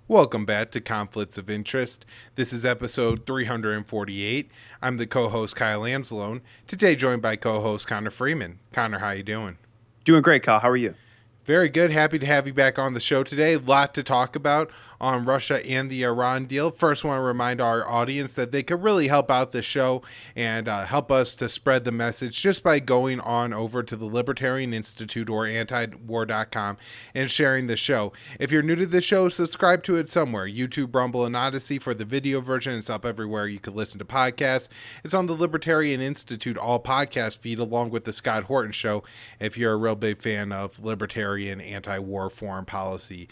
Welcome back to Conflicts of Interest. This is episode 348. I'm the co-host Kyle Anzalone. Today joined by co-host Connor Freeman. Connor, how you doing? Doing great, Kyle. How are you? Very good. Happy to have you back on the show today. A lot to talk about on Russia and the Iran deal. First, want to remind our audience that they could really help out the show and help us to spread the message just by going on over to the Libertarian Institute or antiwar.com and sharing the show. If you're new to the show, subscribe to it somewhere. YouTube, Rumble, and Odyssey for the video version. It's up everywhere you can listen to podcasts. It's on the Libertarian Institute all podcast feed along with the Scott Horton Show if you're a real big fan of libertarian anti-war foreign policy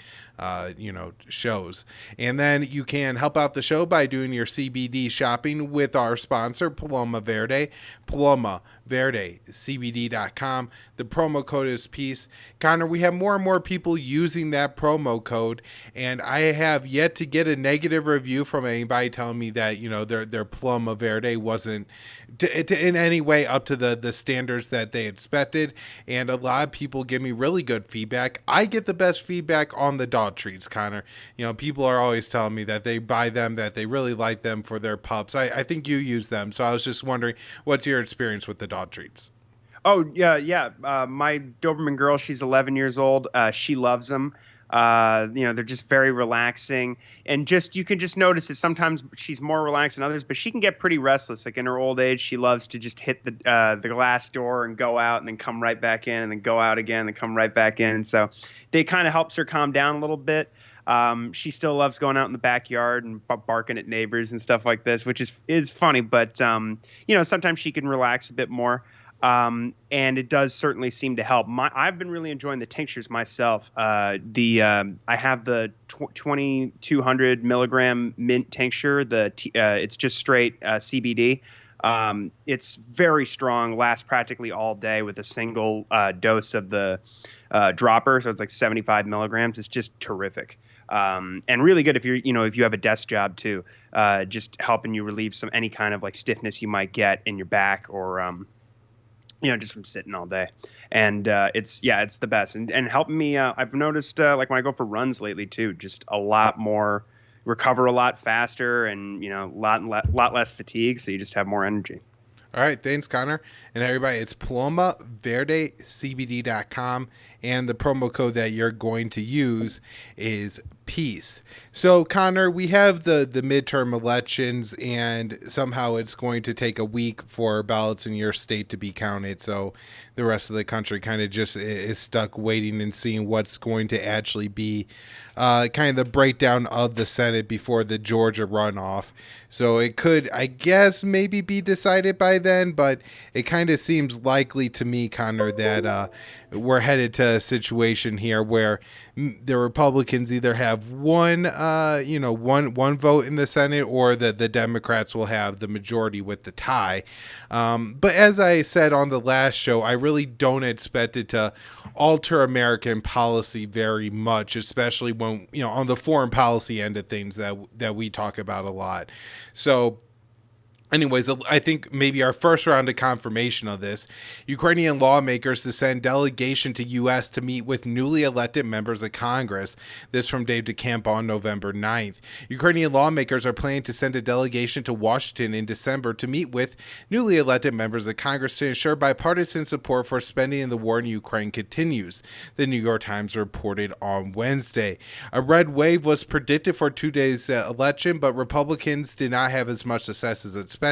shows. And then you can help out the show by doing your CBD shopping with our sponsor, Paloma Verde, CBD.com. The promo code is peace. Connor, we have more and more people using that promo code, and I have yet to get a negative review from anybody telling me that, their Paloma Verde wasn't in any way up to the standards that they expected. And a lot of people give me really good feedback. I get the best feedback on the dog treats, Connor. People are always telling me that they buy them, that they really like them for their pups. I think you use them. So I was just wondering, what's your experience with the dog treats? Oh, yeah, yeah. My Doberman girl, she's 11 years old. She loves them. They're just very relaxing. And you can just notice that sometimes she's more relaxed than others, but she can get pretty restless. Like in her old age, she loves to just hit the glass door and go out and then come right back in and then go out again and come right back in. And so they kind of helps her calm down a little bit. She still loves going out in the backyard and barking at neighbors and stuff like this, which is funny. But, sometimes she can relax a bit more. And it does certainly seem to help. I've been really enjoying the tinctures myself. I have the 2,200 milligram mint tincture. It's just straight CBD. It's very strong, lasts practically all day with a single dose of the dropper. So it's like 75 milligrams. It's just terrific. And really good if you have a desk job too, just helping you relieve any kind of like stiffness you might get in your back or just from sitting all day. And it's the best and helping me. I've noticed like when I go for runs lately too, just a lot more, recover a lot faster and, lot less fatigue. So you just have more energy. All right, thanks, Connor. And everybody, it's PalomaVerdeCBD.com, and the promo code that you're going to use is peace. So, Connor, we have the midterm elections, and somehow it's going to take a week for ballots in your state to be counted. So the rest of the country kind of just is stuck waiting and seeing what's going to actually be kind of the breakdown of the Senate before the Georgia runoff. So it could, I guess, maybe be decided by then, but it kind of seems likely to me, Connor, that we're headed to a situation here where the Republicans either have one vote in the Senate, or that the Democrats will have the majority with the tie. But as I said on the last show, I really don't expect it to alter American policy very much, especially when, on the foreign policy end of things that we talk about a lot. So anyways, I think maybe our first round of confirmation of this, Ukrainian lawmakers to send delegation to U.S. to meet with newly elected members of Congress. This from Dave DeCamp on November 9th. Ukrainian lawmakers are planning to send a delegation to Washington in December to meet with newly elected members of Congress to ensure bipartisan support for spending in the war in Ukraine continues, the New York Times reported on Wednesday. A red wave was predicted for today's election, but Republicans did not have as much success as expected.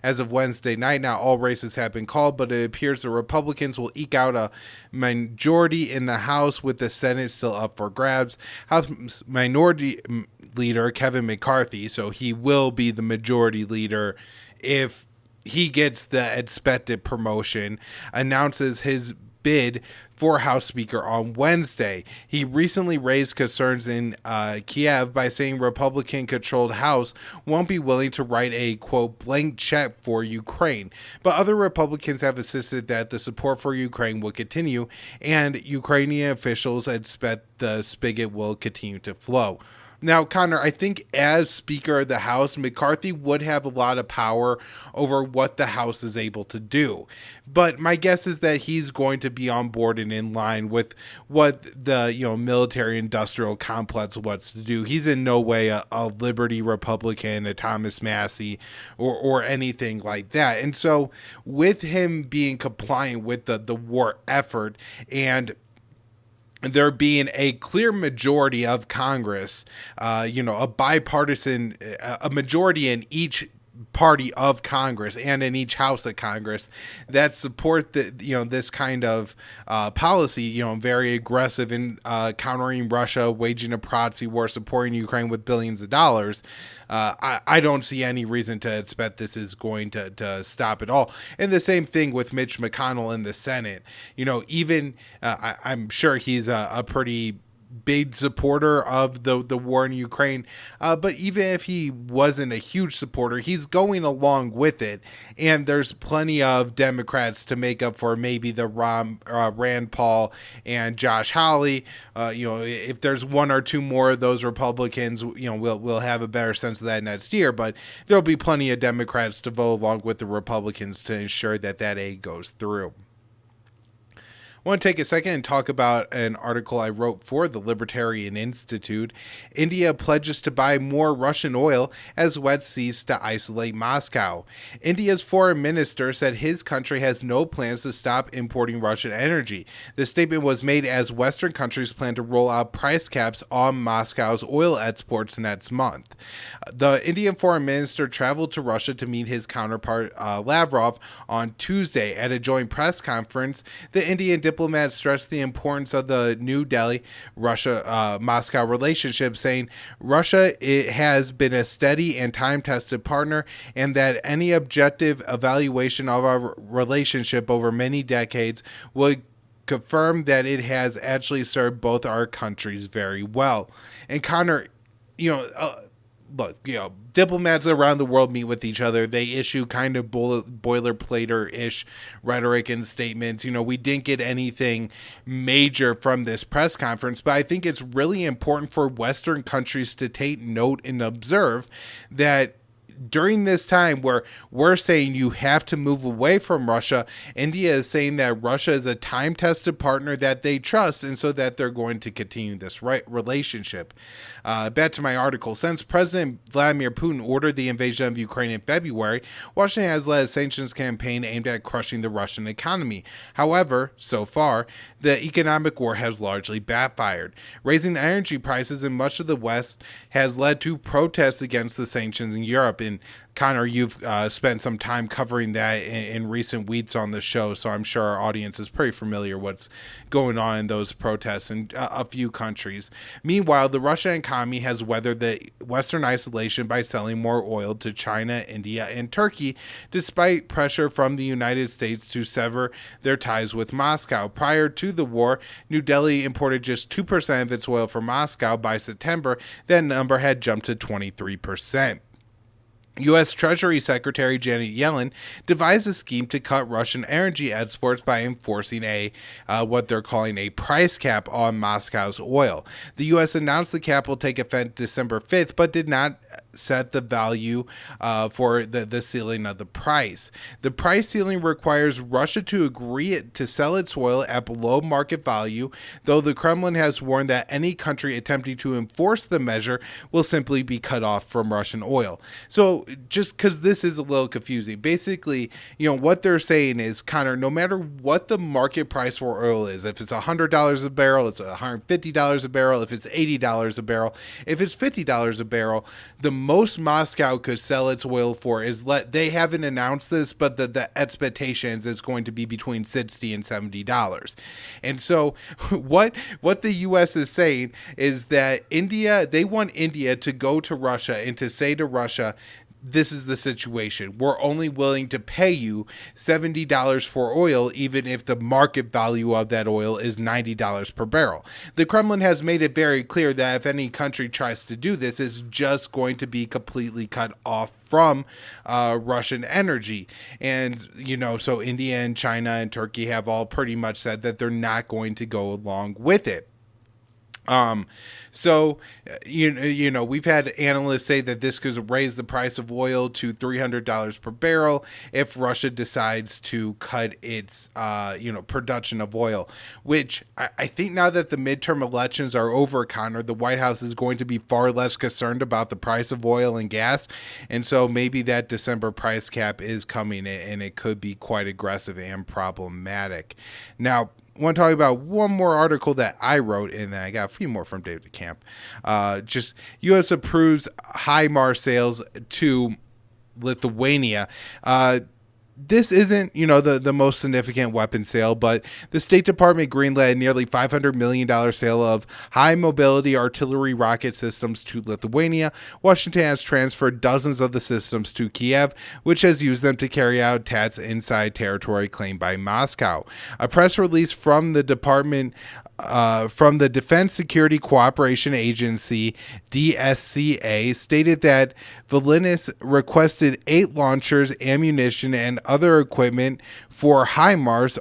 As of Wednesday night, now all races have been called, but it appears the Republicans will eke out a majority in the House, with the Senate still up for grabs. House Minority Leader Kevin McCarthy, so he will be the majority leader if he gets the expected promotion, announces his bid for House Speaker on Wednesday. He recently raised concerns in Kiev by saying Republican-controlled House won't be willing to write a, quote, blank check for Ukraine. But other Republicans have insisted that the support for Ukraine will continue, and Ukrainian officials expect the spigot will continue to flow. Now, Connor, I think as Speaker of the House, McCarthy would have a lot of power over what the House is able to do. But my guess is that he's going to be on board and in line with what the military industrial complex wants to do. He's in no way a Liberty Republican, a Thomas Massey, or anything like that. And so with him being compliant with the war effort and there being a clear majority of Congress, a bipartisan, a majority in each party of Congress and in each house of Congress that support this kind of policy, very aggressive in countering Russia, waging a proxy war, supporting Ukraine with billions of dollars. I don't see any reason to expect this is going to stop at all. And the same thing with Mitch McConnell in the Senate. Even I'm sure he's a pretty big supporter of the war in Ukraine, but even if he wasn't a huge supporter, he's going along with it, and there's plenty of Democrats to make up for maybe the Rand Paul and Josh Hawley. If there's one or two more of those Republicans, we'll have a better sense of that next year, but there'll be plenty of Democrats to vote along with the Republicans to ensure that aid goes through. I want to take a second and talk about an article I wrote for the Libertarian Institute. India pledges to buy more Russian oil as West seeks to isolate Moscow. India's foreign minister said his country has no plans to stop importing Russian energy. The statement was made as Western countries plan to roll out price caps on Moscow's oil exports next month. The Indian foreign minister traveled to Russia to meet his counterpart Lavrov on Tuesday. At a joint press conference, the Indian diplomat stressed the importance of the New Delhi Russia-Moscow relationship, saying Russia has been a steady and time-tested partner and that any objective evaluation of our relationship over many decades would confirm that it has actually served both our countries very well. And Connor, look, diplomats around the world meet with each other. They issue kind of boilerplater-ish rhetoric and statements. We didn't get anything major from this press conference, but I think it's really important for Western countries to take note and observe that during this time where we're saying you have to move away from Russia, India is saying that Russia is a time-tested partner that they trust, and so that they're going to continue this relationship. Back to my article. Since President Vladimir Putin ordered the invasion of Ukraine in February, Washington has led a sanctions campaign aimed at crushing the Russian economy. However, so far, the economic war has largely backfired. Raising energy prices in much of the West has led to protests against the sanctions in Europe. And Connor, you've spent some time covering that in recent weeks on the show, so I'm sure our audience is pretty familiar what's going on in those protests in a few countries. Meanwhile, the Russian economy has weathered the Western isolation by selling more oil to China, India, and Turkey, despite pressure from the United States to sever their ties with Moscow. Prior to the war, New Delhi imported just 2% of its oil from Moscow. By September, that number had jumped to 23%. U.S. Treasury Secretary Janet Yellen devised a scheme to cut Russian energy exports by enforcing what they're calling a price cap on Moscow's oil. The U.S. announced the cap will take effect December 5th, but did not set the value for the ceiling of the price. The price ceiling requires Russia to agree to sell its oil at below market value, though the Kremlin has warned that any country attempting to enforce the measure will simply be cut off from Russian oil. So just because this is a little confusing, basically, what they're saying is, Connor, no matter what the market price for oil is, if it's $100 a barrel, it's $150 a barrel, if it's $80 a barrel, if it's $50 a barrel, the most Moscow could sell its oil for is they haven't announced this, but the expectations is going to be between $60 and $70. And so what the U.S. is saying is that they want India to go to Russia and to say to Russia, this is the situation. We're only willing to pay you $70 for oil, even if the market value of that oil is $90 per barrel. The Kremlin has made it very clear that if any country tries to do this, it's just going to be completely cut off from Russian energy. And, so India and China and Turkey have all pretty much said that they're not going to go along with it. Um, so you know, we've had analysts say that this could raise the price of oil to $300 per barrel if Russia decides to cut its production of oil. Which I think now that the midterm elections are over, Connor, the White House is going to be far less concerned about the price of oil and gas, and so maybe that December price cap is coming, and it could be quite aggressive and problematic. Now, I want to talk about one more article that I wrote, and then I got a few more from David Camp. Just U.S. approves HIMARS sales to Lithuania. This isn't, the most significant weapon sale, but the State Department greenlit a nearly $500 million sale of high mobility artillery rocket systems to Lithuania. Washington has transferred dozens of the systems to Kiev, which has used them to carry out attacks inside territory claimed by Moscow. A press release from the department from the Defense Security Cooperation Agency, DSCA, stated that Vilnius requested 8 launchers, ammunition, and other equipment for HIMARS,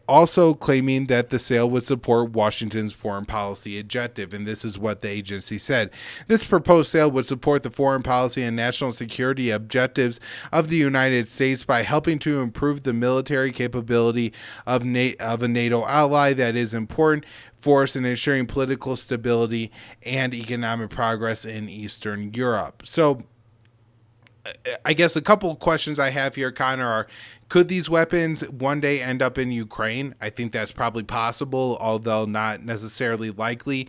also claiming that the sale would support Washington's foreign policy objective. And this is what the agency said. This proposed sale would support the foreign policy and national security objectives of the United States by helping to improve the military capability of a NATO ally that is important for us in ensuring political stability and economic progress in Eastern Europe. So I guess a couple of questions I have here, Connor, are: could these weapons one day end up in Ukraine? I think that's probably possible, although not necessarily likely,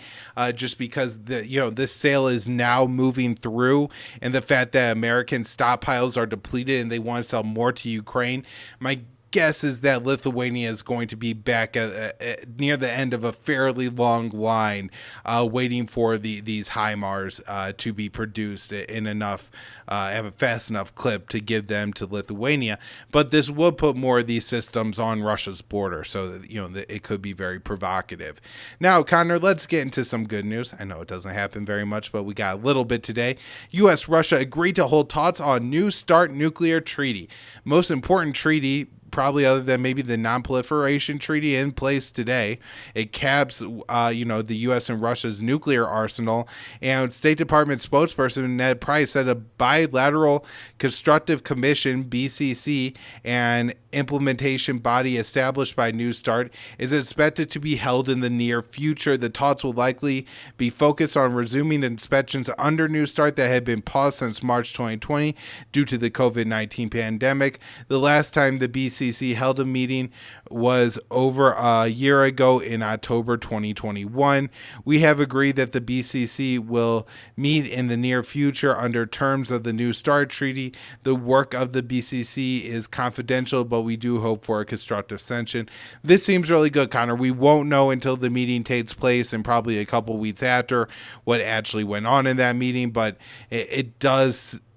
just because this sale is now moving through, and the fact that American stockpiles are depleted and they want to sell more to Ukraine. My guess is that Lithuania is going to be back near the end of a fairly long line, waiting for these HIMARS to be produced in enough, have a fast enough clip to give them to Lithuania. But this would put more of these systems on Russia's border, so that, it could be very provocative. Now, Connor, let's get into some good news. I know it doesn't happen very much, but we got a little bit today. U.S.-Russia agreed to hold talks on New START nuclear treaty. Most important treaty, probably other than maybe the non-proliferation treaty in place today. It caps, the U.S. and Russia's nuclear arsenal. And State Department spokesperson Ned Price said a bilateral constructive commission, BCC, and implementation body established by New START is expected to be held in the near future. The talks will likely be focused on resuming inspections under New START that had been paused since March 2020 due to the COVID-19 pandemic. The last time the BCC held a meeting was over a year ago in October 2021. We have agreed that the BCC will meet in the near future under terms of the New START treaty. The work of the BCC is confidential, but we do hope for a constructive session. This seems really good, Connor. We won't know until the meeting takes place and probably a couple weeks after what actually went on in that meeting, but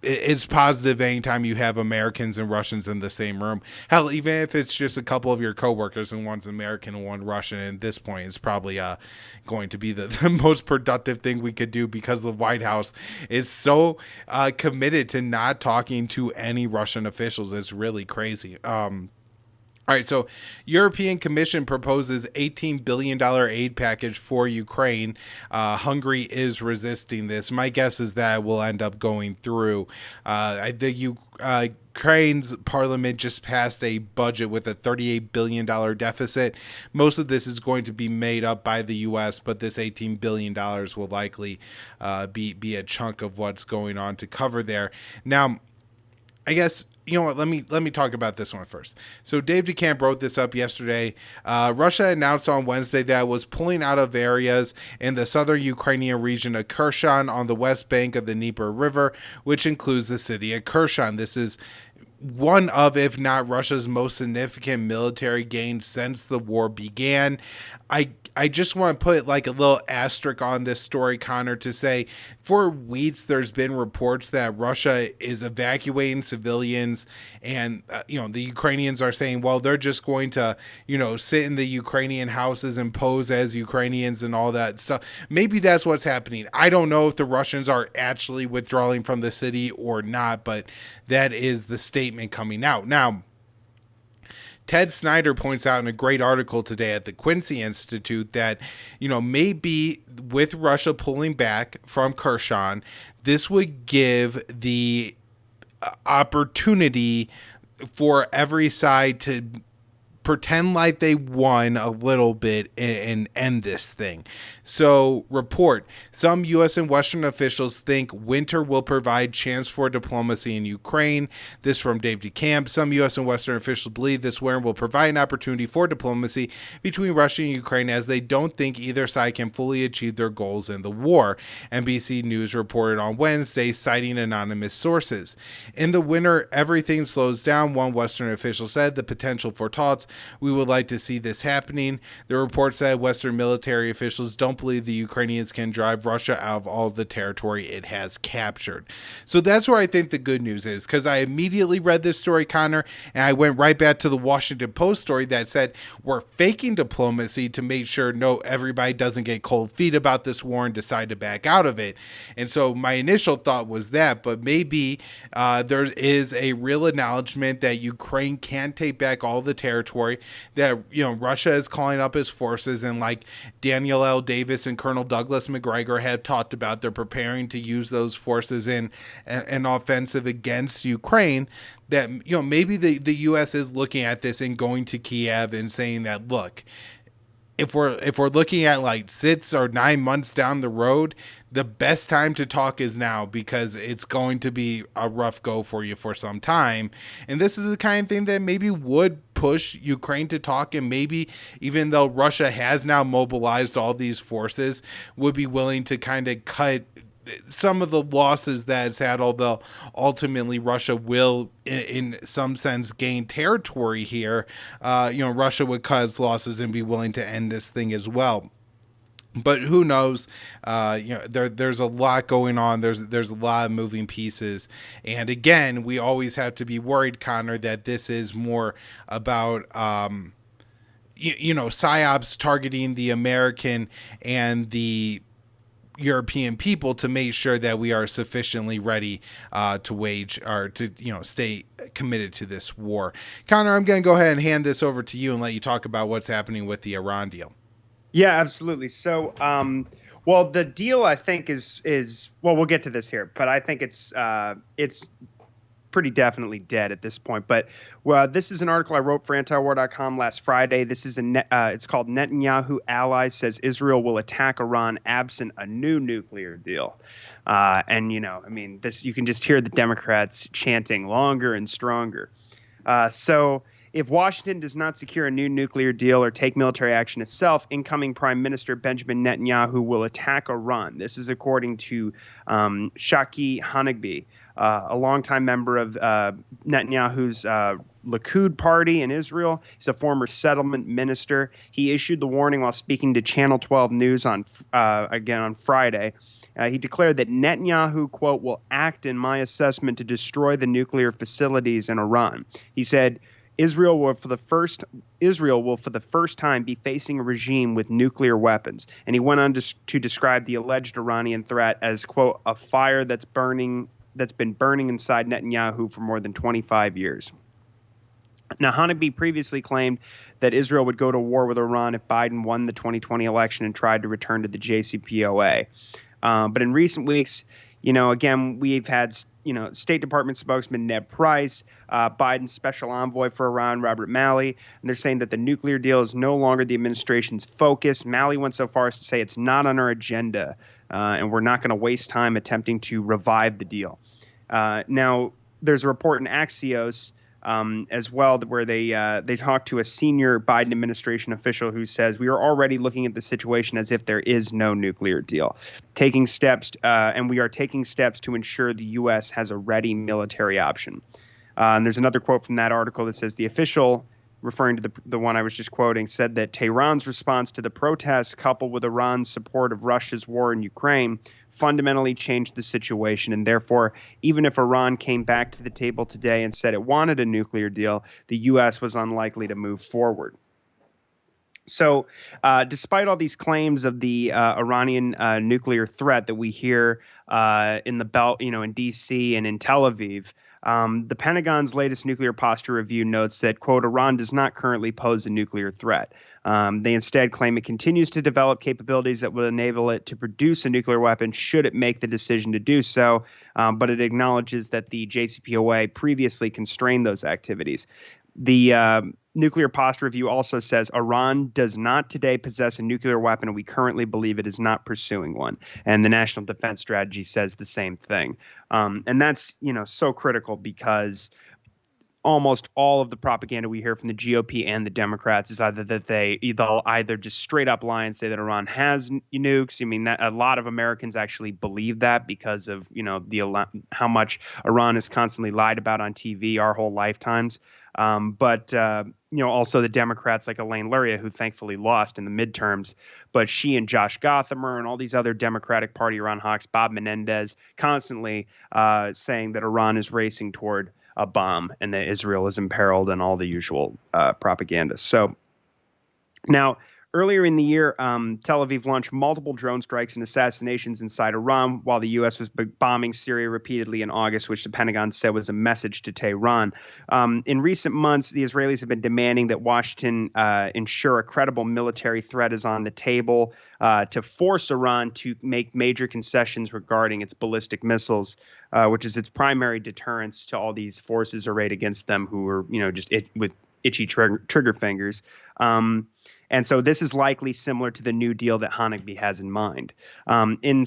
it's positive anytime you have Americans and Russians in the same room. Hell, even if it's just a couple of your coworkers and one's American and one Russian, at this point it's probably going to be the most productive thing we could do, because the White House is so committed to not talking to any Russian officials. It's really crazy. All right, so European Commission proposes $18 billion aid package for Ukraine. Hungary is resisting this. My guess is that will end up going through. Ukraine's parliament just passed a budget with a $38 billion deficit. Most of this is going to be made up by the U.S., but this $18 billion will likely be a chunk of what's going on to cover there. Now, I guess, you know what, let me talk about this one first. So Dave DeCamp wrote this up yesterday. Russia announced on Wednesday that it was pulling out of areas in the southern Ukrainian region of Kherson on the west bank of the Dnieper River, which includes the city of Kherson. This is one of, if not Russia's most significant military gains since the war began. I just want to put like a little asterisk on this story, Connor, to say for weeks there's been reports that Russia is evacuating civilians, and the Ukrainians are saying, well, they're just going to sit in the Ukrainian houses and pose as Ukrainians and all that stuff. Maybe that's what's happening. I don't know if the Russians are actually withdrawing from the city or not, but that is the statement coming out now. Ted Snyder points out in a great article today at the Quincy Institute that, maybe with Russia pulling back from Kherson, this would give the opportunity for every side to pretend like they won a little bit and end this thing. So, report. Some U.S. and Western officials think winter will provide chance for diplomacy in Ukraine. This from Dave DeCamp. Some U.S. and Western officials believe this winter will provide an opportunity for diplomacy between Russia and Ukraine, as they don't think either side can fully achieve their goals in the war. NBC News reported on Wednesday, citing anonymous sources. In the winter, everything slows down, one Western official said. The potential for talks. We would like to see this happening. The report said Western military officials don't believe the Ukrainians can drive Russia out of all of the territory it has captured. So that's where I think the good news is, because I immediately read this story, Connor, and I went right back to the Washington Post story that said we're faking diplomacy to make sure everybody doesn't get cold feet about this war and decide to back out of it. And so my initial thought was that, but maybe there is a real acknowledgement that Ukraine can take back all the territory, that Russia is calling up its forces, and like Daniel L. Davis and Colonel Douglas McGregor have talked about, they're preparing to use those forces in an offensive against Ukraine. That maybe the U.S. is looking at this and going to Kiev and saying that, look, if we're looking at like 6 or 9 months down the road, the best time to talk is now, because it's going to be a rough go for you for some time. And this is the kind of thing that maybe would push Ukraine to talk, and maybe even though Russia has now mobilized all these forces, would be willing to kind of cut some of the losses that it's had, although ultimately Russia will, in some sense, gain territory here. Russia would cut its losses and be willing to end this thing as well. But who knows? There's a lot going on. There's a lot of moving pieces, and again, we always have to be worried, Connor, that this is more about psyops targeting the American and the European people to make sure that we are sufficiently ready to wage or to stay committed to this war. Connor, I'm going to go ahead and hand this over to you and let you talk about what's happening with the Iran deal. Yeah, absolutely. So, well, the deal I think is well, we'll get to this here, but I think it's pretty definitely dead at this point. But this is an article I wrote for antiwar.com last Friday. This is it's called "Netanyahu Allies Says Israel Will Attack Iran Absent a New Nuclear Deal." And this, you can just hear the Democrats chanting longer and stronger. So if Washington does not secure a new nuclear deal or take military action itself, incoming Prime Minister Benjamin Netanyahu will attack Iran. This is according to Shaki Hanegbi, a longtime member of Netanyahu's Likud party in Israel. He's a former settlement minister. He issued the warning while speaking to Channel 12 News on Friday. He declared that Netanyahu, quote, will act in my assessment to destroy the nuclear facilities in Iran. He said, Israel will for the first time be facing a regime with nuclear weapons. And he went on to describe the alleged Iranian threat as, quote, a fire that's been burning inside Netanyahu for more than 25 years. Now, Hanegbi previously claimed that Israel would go to war with Iran if Biden won the 2020 election and tried to return to the JCPOA. But in recent weeks, again, we've had State Department spokesman Ned Price, Biden's special envoy for Iran, Robert Malley, and they're saying that the nuclear deal is no longer the administration's focus. Malley went so far as to say it's not on our agenda, and we're not going to waste time attempting to revive the deal. Now, there's a report in Axios as well, where they talked to a senior Biden administration official who says we are already looking at the situation as if there is no nuclear deal, and we are taking steps to ensure the U.S. has a ready military option. And there's another quote from that article that says the official, referring to the one I was just quoting, said that Tehran's response to the protests, coupled with Iran's support of Russia's war in Ukraine, fundamentally changed the situation, and therefore, even if Iran came back to the table today and said it wanted a nuclear deal, the U.S. was unlikely to move forward. So, despite all these claims of the Iranian nuclear threat that we hear in the belt, in D.C. and in Tel Aviv, The Pentagon's latest nuclear posture review notes that, quote, Iran does not currently pose a nuclear threat. They instead claim it continues to develop capabilities that would enable it to produce a nuclear weapon should it make the decision to do so, but it acknowledges that the JCPOA previously constrained those activities. The nuclear posture review also says Iran does not today possess a nuclear weapon, and we currently believe it is not pursuing one. And the National Defense Strategy says the same thing. And that's, so critical because almost all of the propaganda we hear from the GOP and the Democrats is either that they'll either just straight up lie and say that Iran has nukes. I mean, that a lot of Americans actually believe that because of, how much Iran is constantly lied about on TV our whole lifetimes. But also the Democrats like Elaine Luria, who thankfully lost in the midterms, but she and Josh Gothamer and all these other Democratic Party Iran hawks, Bob Menendez, constantly saying that Iran is racing toward a bomb and that Israel is imperiled and all the usual propaganda. So now, earlier in the year, Tel Aviv launched multiple drone strikes and assassinations inside Iran, while the U.S. was bombing Syria repeatedly in August, which the Pentagon said was a message to Tehran. In recent months, the Israelis have been demanding that Washington ensure a credible military threat is on the table to force Iran to make major concessions regarding its ballistic missiles, which is its primary deterrence to all these forces arrayed against them who are, with itchy trigger fingers. And so this is likely similar to the New Deal that Hanegbi has in mind. In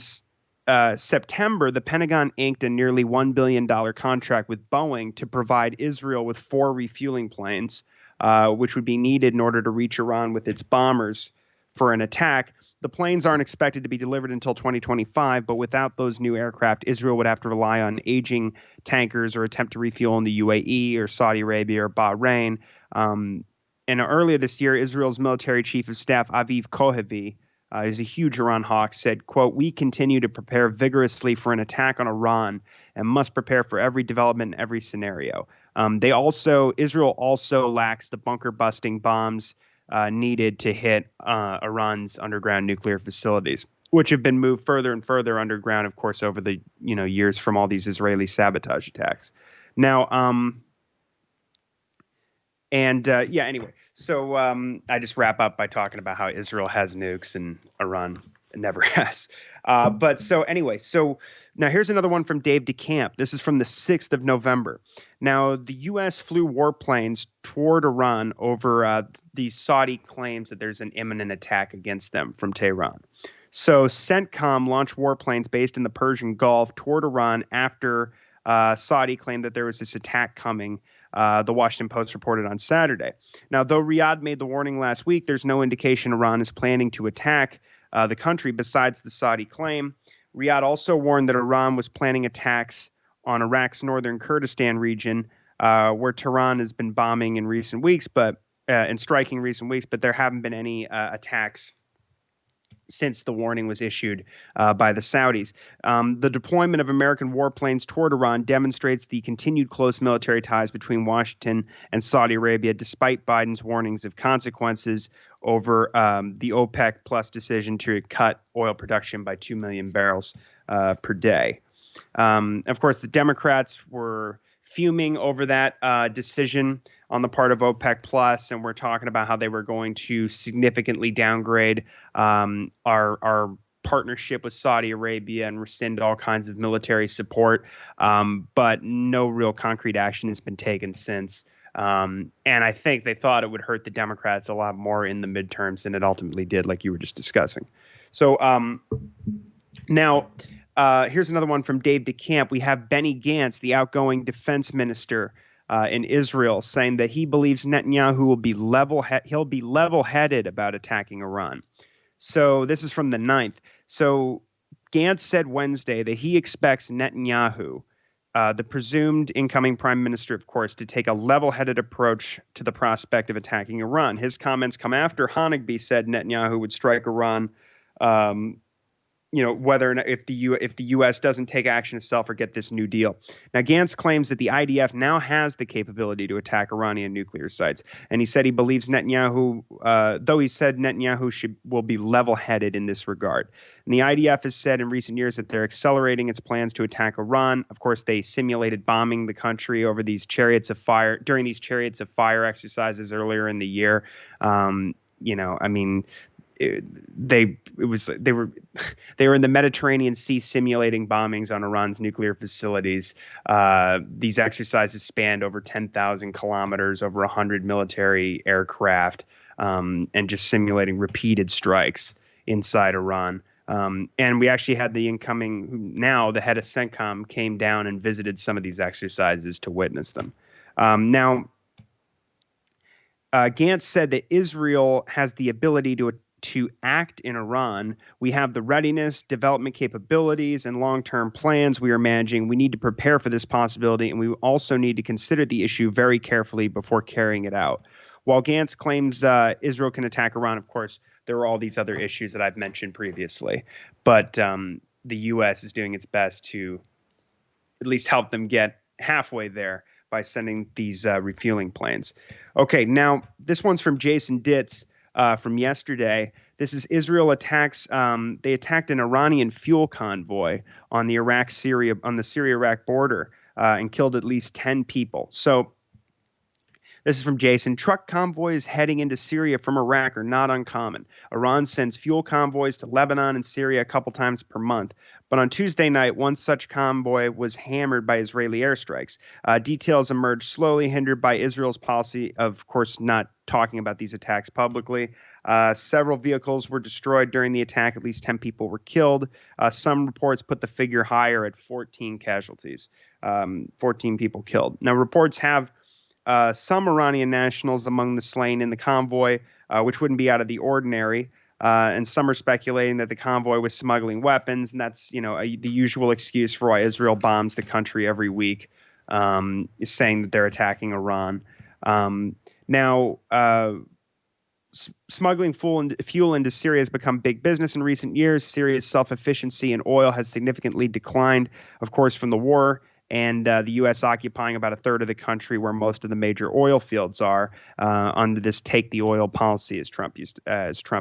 September, the Pentagon inked a nearly $1 billion contract with Boeing to provide Israel with 4 refueling planes, which would be needed in order to reach Iran with its bombers for an attack. The planes aren't expected to be delivered until 2025, but without those new aircraft, Israel would have to rely on aging tankers or attempt to refuel in the UAE or Saudi Arabia or Bahrain. And earlier this year, Israel's military chief of staff, Aviv Kohevi, is a huge Iran hawk, said, quote, we continue to prepare vigorously for an attack on Iran and must prepare for every development in every scenario. Israel also lacks the bunker-busting bombs needed to hit Iran's underground nuclear facilities, which have been moved further and further underground, of course, over the years from all these Israeli sabotage attacks. Now, anyway, so I just wrap up by talking about how Israel has nukes and Iran never has. So now here's another one from Dave DeCamp. This is from the 6th of November. Now, the U.S. flew warplanes toward Iran over the Saudi claims that there's an imminent attack against them from Tehran. So CENTCOM launched warplanes based in the Persian Gulf toward Iran after Saudi claimed that there was this attack coming. The Washington Post reported on Saturday. Now, though Riyadh made the warning last week, there's no indication Iran is planning to attack the country besides the Saudi claim. Riyadh also warned that Iran was planning attacks on Iraq's northern Kurdistan region, where Tehran has been bombing in recent weeks, and striking recent weeks, but there haven't been any attacks since the warning was issued by the Saudis. The deployment of American warplanes toward Iran demonstrates the continued close military ties between Washington and Saudi Arabia, despite Biden's warnings of consequences over the OPEC Plus decision to cut oil production by 2 million barrels per day. Of course, the Democrats were fuming over that decision on the part of OPEC Plus, and we're talking about how they were going to significantly downgrade our partnership with Saudi Arabia and rescind all kinds of military support, but no real concrete action has been taken since. And I think they thought it would hurt the Democrats a lot more in the midterms than it ultimately did, like you were just discussing. So now here's another one from Dave DeCamp. We have Benny Gantz, the outgoing defense minister in Israel, saying that he believes Netanyahu will be level-headed about attacking Iran. So this is from the 9th. So Gantz said Wednesday that he expects Netanyahu, the presumed incoming prime minister, of course, to take a level-headed approach to the prospect of attacking Iran. His comments come after Hanegbi said Netanyahu would strike Iran whether or not if the U.S. doesn't take action itself or get this new deal. Now, Gantz claims that the IDF now has the capability to attack Iranian nuclear sites, and he said he believes Netanyahu, though he said Netanyahu will be level-headed in this regard. And the IDF has said in recent years that they're accelerating its plans to attack Iran. Of course, they simulated bombing the country over these chariots of fire during these chariots of fire exercises earlier in the year. I mean. They were in the Mediterranean Sea simulating bombings on Iran's nuclear facilities. These exercises spanned over 10,000 kilometers, over 100 military aircraft, and just simulating repeated strikes inside Iran. And we actually had the head of CENTCOM came down and visited some of these exercises to witness them. Now, Gantz said that Israel has the ability to act in Iran. We have the readiness, development capabilities, and long-term plans we are managing. We need to prepare for this possibility, and we also need to consider the issue very carefully before carrying it out. While Gantz claims Israel can attack Iran, of course, there are all these other issues that I've mentioned previously. But the U.S. is doing its best to at least help them get halfway there by sending these refueling planes. Okay, now this one's from Jason Ditz. From yesterday. This is Israel attacks. They attacked an Iranian fuel convoy on the Syria-Iraq border and killed at least 10 people. So this is from Jason. Truck convoys heading into Syria from Iraq are not uncommon. Iran sends fuel convoys to Lebanon and Syria a couple times per month. But on Tuesday night, one such convoy was hammered by Israeli airstrikes. Details emerged slowly, hindered by Israel's policy of course, not talking about these attacks publicly. Several vehicles were destroyed during the attack. At least 10 people were killed. Some reports put the figure higher at 14 casualties, 14 people killed. Now, reports have some Iranian nationals among the slain in the convoy, which wouldn't be out of the ordinary. And some are speculating that the convoy was smuggling weapons, and that's the usual excuse for why Israel bombs the country every week, is saying that they're attacking Iran. Now, smuggling fuel into Syria has become big business in recent years. Syria's self-sufficiency in oil has significantly declined, of course, from the war, and the U.S. occupying about a third of the country where most of the major oil fields are under this "take the oil" policy, as Trump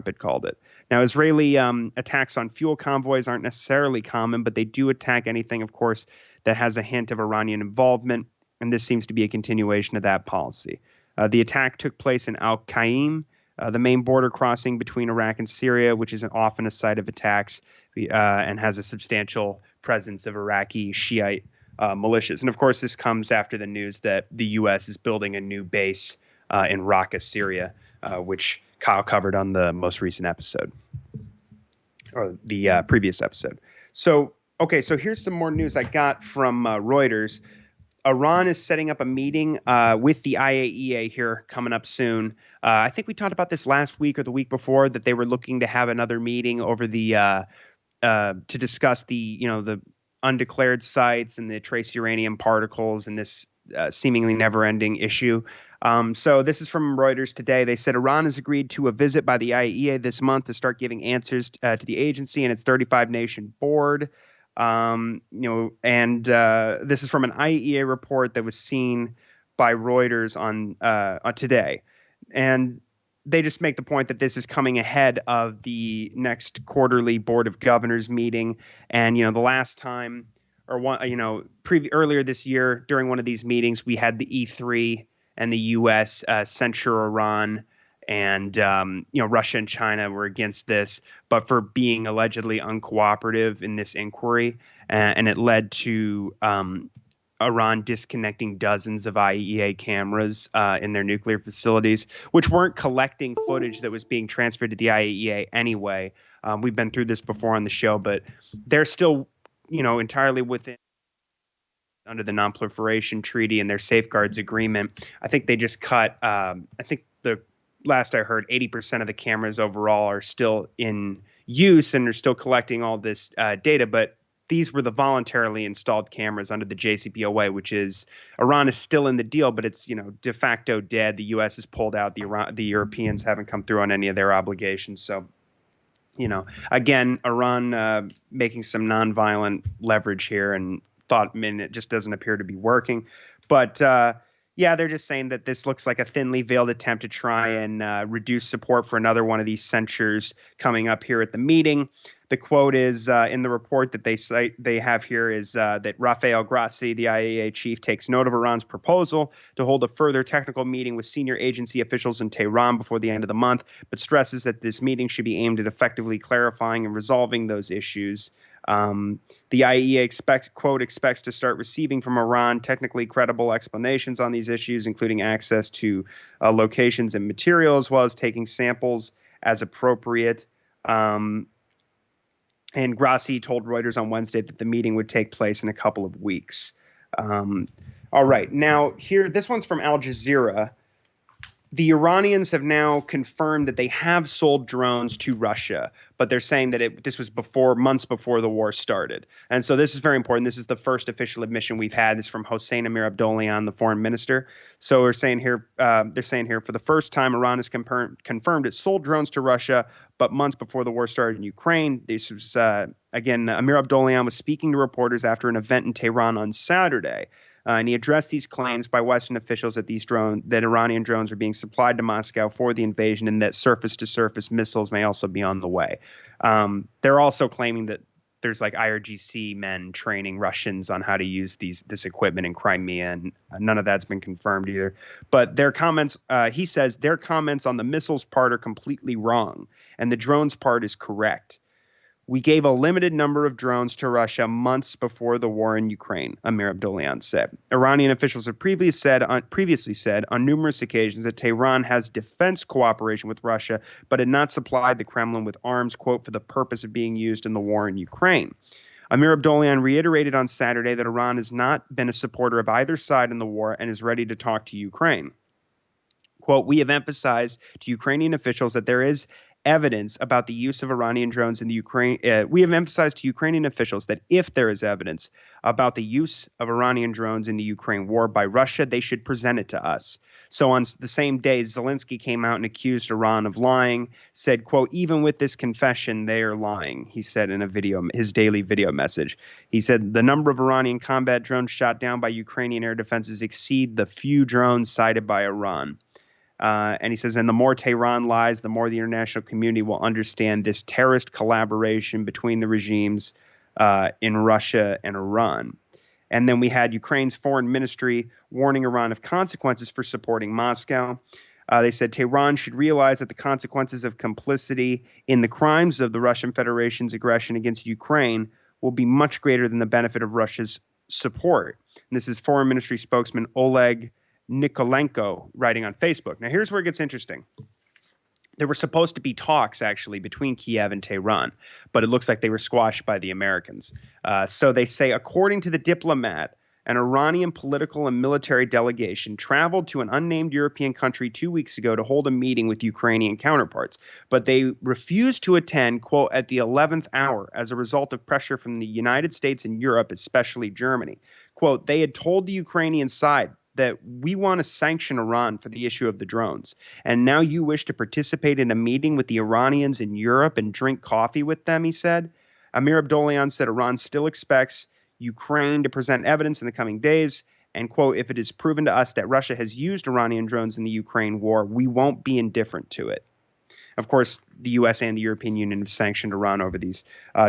had called it. Now, Israeli attacks on fuel convoys aren't necessarily common, but they do attack anything, of course, that has a hint of Iranian involvement, and this seems to be a continuation of that policy. The attack took place in Al-Qaim, the main border crossing between Iraq and Syria, which is often a site of attacks and has a substantial presence of Iraqi Shiite militias. And of course, this comes after the news that the U.S. is building a new base in Raqqa, Syria, which Kyle covered on the most recent episode, or the previous episode. So here's some more news I got from Reuters. Iran is setting up a meeting with the IAEA here coming up soon. I think we talked about this last week or the week before, that they were looking to have another meeting over the to discuss the undeclared sites and the trace uranium particles and this seemingly never-ending issue. So this is from Reuters today. They said Iran has agreed to a visit by the IAEA this month to start giving answers to the agency and its 35-nation board. And this is from an IAEA report that was seen by Reuters on today. And they just make the point that this is coming ahead of the next quarterly Board of Governors meeting. And, the last time earlier this year during one of these meetings, we had the E3 and the U.S. Censure Iran, and Russia and China were against this, but for being allegedly uncooperative in this inquiry, and it led to Iran disconnecting dozens of IAEA cameras in their nuclear facilities, which weren't collecting footage that was being transferred to the IAEA anyway. We've been through this before on the show, but they're still, entirely within under the Non-Proliferation Treaty and their safeguards agreement. I think they just cut. I think the last I heard, 80% of the cameras overall are still in use and are still collecting all this data, but these were the voluntarily installed cameras under the JCPOA, which is Iran is still in the deal, but it's de facto dead. The U.S. has pulled out. The Europeans haven't come through on any of their obligations. So Again, Iran making some nonviolent leverage here, and it just doesn't appear to be working. But yeah, they're just saying that this looks like a thinly veiled attempt to try and reduce support for another one of these censures coming up here at the meeting. The quote is in the report that they have here is that Rafael Grossi, the IAEA chief, takes note of Iran's proposal to hold a further technical meeting with senior agency officials in Tehran before the end of the month, but stresses that this meeting should be aimed at effectively clarifying and resolving those issues. The IAEA expects to start receiving from Iran technically credible explanations on these issues, including access to locations and material, as well as taking samples as appropriate. And Grossi told Reuters on Wednesday that the meeting would take place in a couple of weeks. All right. Now, this one's from Al Jazeera. The Iranians have now confirmed that they have sold drones to Russia, but they're saying that this was months before the war started. And so this is very important. This is the first official admission we've had. This is from Hossein Amir Abdollahian, the foreign minister. So they're saying here, for the first time, Iran has confirmed it sold drones to Russia, but months before the war started in Ukraine. This was, again, Amir Abdollahian was speaking to reporters after an event in Tehran on Saturday. And he addressed these claims by Western officials that that Iranian drones are being supplied to Moscow for the invasion, and that surface-to-surface missiles may also be on the way. They're also claiming that there's like IRGC men training Russians on how to use this equipment in Crimea, and none of that's been confirmed either. But their comments, he says, their comments on the missiles part are completely wrong, and the drones part is correct. We gave a limited number of drones to Russia months before the war in Ukraine, Amir Abdollahian said. Iranian officials have previously said on numerous occasions that Tehran has defense cooperation with Russia, but had not supplied the Kremlin with arms, quote, for the purpose of being used in the war in Ukraine. Amir Abdollahian reiterated on Saturday that Iran has not been a supporter of either side in the war and is ready to talk to Ukraine. Quote, we have emphasized to Ukrainian officials that there is evidence about the use of Iranian drones in the Ukraine. We have emphasized to Ukrainian officials that if there is evidence about the use of Iranian drones in the Ukraine war by Russia, they should present it to us. So on the same day, Zelensky came out and accused Iran of lying, said, quote, even with this confession, they are lying, he said in his daily video message. He said the number of Iranian combat drones shot down by Ukrainian air defenses exceed the few drones cited by Iran. And he says, and the more Tehran lies, the more the international community will understand this terrorist collaboration between the regimes in Russia and Iran. And then we had Ukraine's foreign ministry warning Iran of consequences for supporting Moscow. They said Tehran should realize that the consequences of complicity in the crimes of the Russian Federation's aggression against Ukraine will be much greater than the benefit of Russia's support. And this is foreign ministry spokesman Oleg Nikolenko writing on Facebook. Now, here's where it gets interesting. There were supposed to be talks, actually, between Kiev and Tehran, but it looks like they were squashed by the Americans. So they say, according to the diplomat, an Iranian political and military delegation traveled to an unnamed European country 2 weeks ago to hold a meeting with Ukrainian counterparts, but they refused to attend, quote, at the 11th hour as a result of pressure from the United States and Europe, especially Germany. Quote, they had told the Ukrainian side that we want to sanction Iran for the issue of the drones. And now you wish to participate in a meeting with the Iranians in Europe and drink coffee with them, he said. Amir Abdollahian said Iran still expects Ukraine to present evidence in the coming days. And, quote, if it is proven to us that Russia has used Iranian drones in the Ukraine war, we won't be indifferent to it. Of course, the U.S. and the European Union have sanctioned Iran over these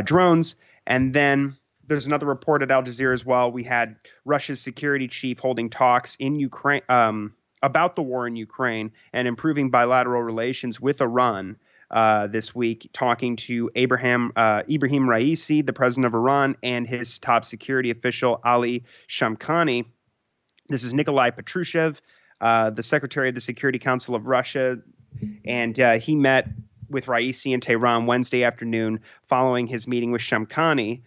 drones. And then there's another report at Al Jazeera as well. We had Russia's security chief holding talks in Ukraine about the war in Ukraine and improving bilateral relations with Iran this week, talking to Ibrahim Raisi, the president of Iran, and his top security official, Ali Shamkhani. This is Nikolai Patrushev, the secretary of the Security Council of Russia, and he met with Raisi in Tehran Wednesday afternoon following his meeting with Shamkhani,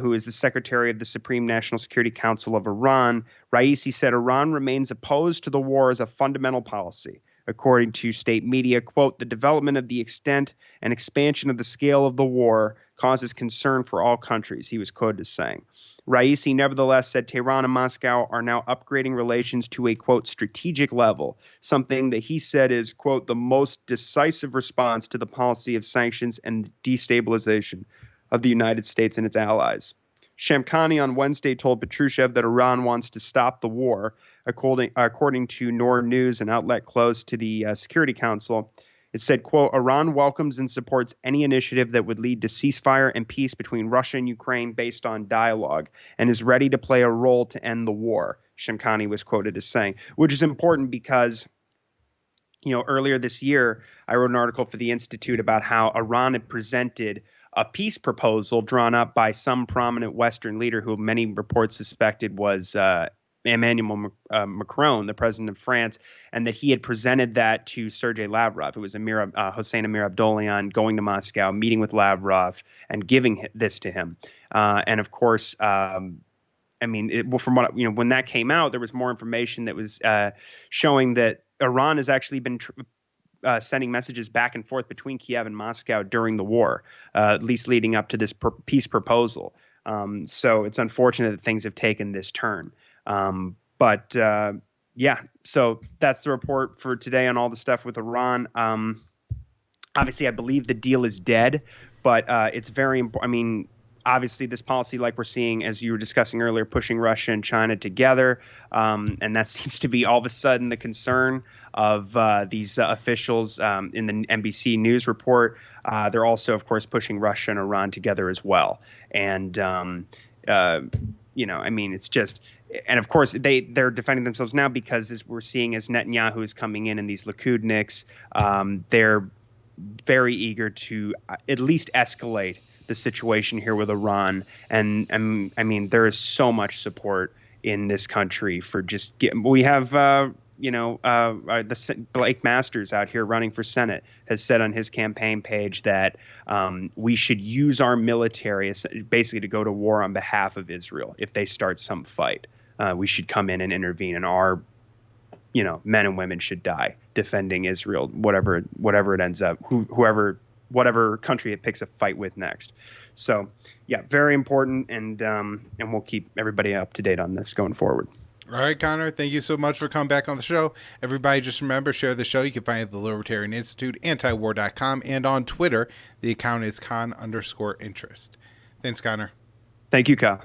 who is the secretary of the Supreme National Security Council of Iran. Raisi said Iran remains opposed to the war as a fundamental policy. According to state media, quote, the development of the extent and expansion of the scale of the war causes concern for all countries, he was quoted as saying. Raisi nevertheless said Tehran and Moscow are now upgrading relations to a, quote, strategic level, something that he said is, quote, the most decisive response to the policy of sanctions and destabilization of the United States and its allies. Shamkhani on Wednesday told Patrushev that Iran wants to stop the war. According to Noor News, an outlet close to the Security Council, it said, quote, Iran welcomes and supports any initiative that would lead to ceasefire and peace between Russia and Ukraine based on dialogue and is ready to play a role to end the war, Shamkhani was quoted as saying, which is important because, earlier this year, I wrote an article for the Institute about how Iran had presented a peace proposal drawn up by some prominent Western leader who many reports suspected was Emmanuel Macron, the president of France, and that he had presented that to Sergei Lavrov. It was Hossein Amir Abdollahian going to Moscow, meeting with Lavrov, and giving this to him. And of course, from what when that came out, there was more information that was showing that Iran has actually been sending messages back and forth between Kiev and Moscow during the war, at least leading up to this peace proposal. So it's unfortunate that things have taken this turn. So that's the report for today on all the stuff with Iran. Obviously, I believe the deal is dead, but it's very important. Obviously, this policy, like we're seeing, as you were discussing earlier, pushing Russia and China together, and that seems to be all of a sudden the concern of these officials in the NBC News report. They're also, of course, pushing Russia and Iran together as well. And, it's just – and, of course, they're defending themselves now because, as we're seeing, as Netanyahu is coming in and these Likudniks, they're very eager to at least escalate the situation here with Iran. And there is so much support in this country for we have, Blake Masters out here running for Senate has said on his campaign page that we should use our military basically to go to war on behalf of Israel. If they start some fight, we should come in and intervene, and our men and women should die defending Israel, whatever it ends up, whatever country it picks a fight with next. So, yeah, very important, and we'll keep everybody up to date on this going forward. All right, Connor, thank you so much for coming back on the show. Everybody, just remember, share the show. You can find it at the Libertarian Institute, antiwar.com, and on Twitter. The account is con_interest. Thanks, Connor. Thank you, Kyle.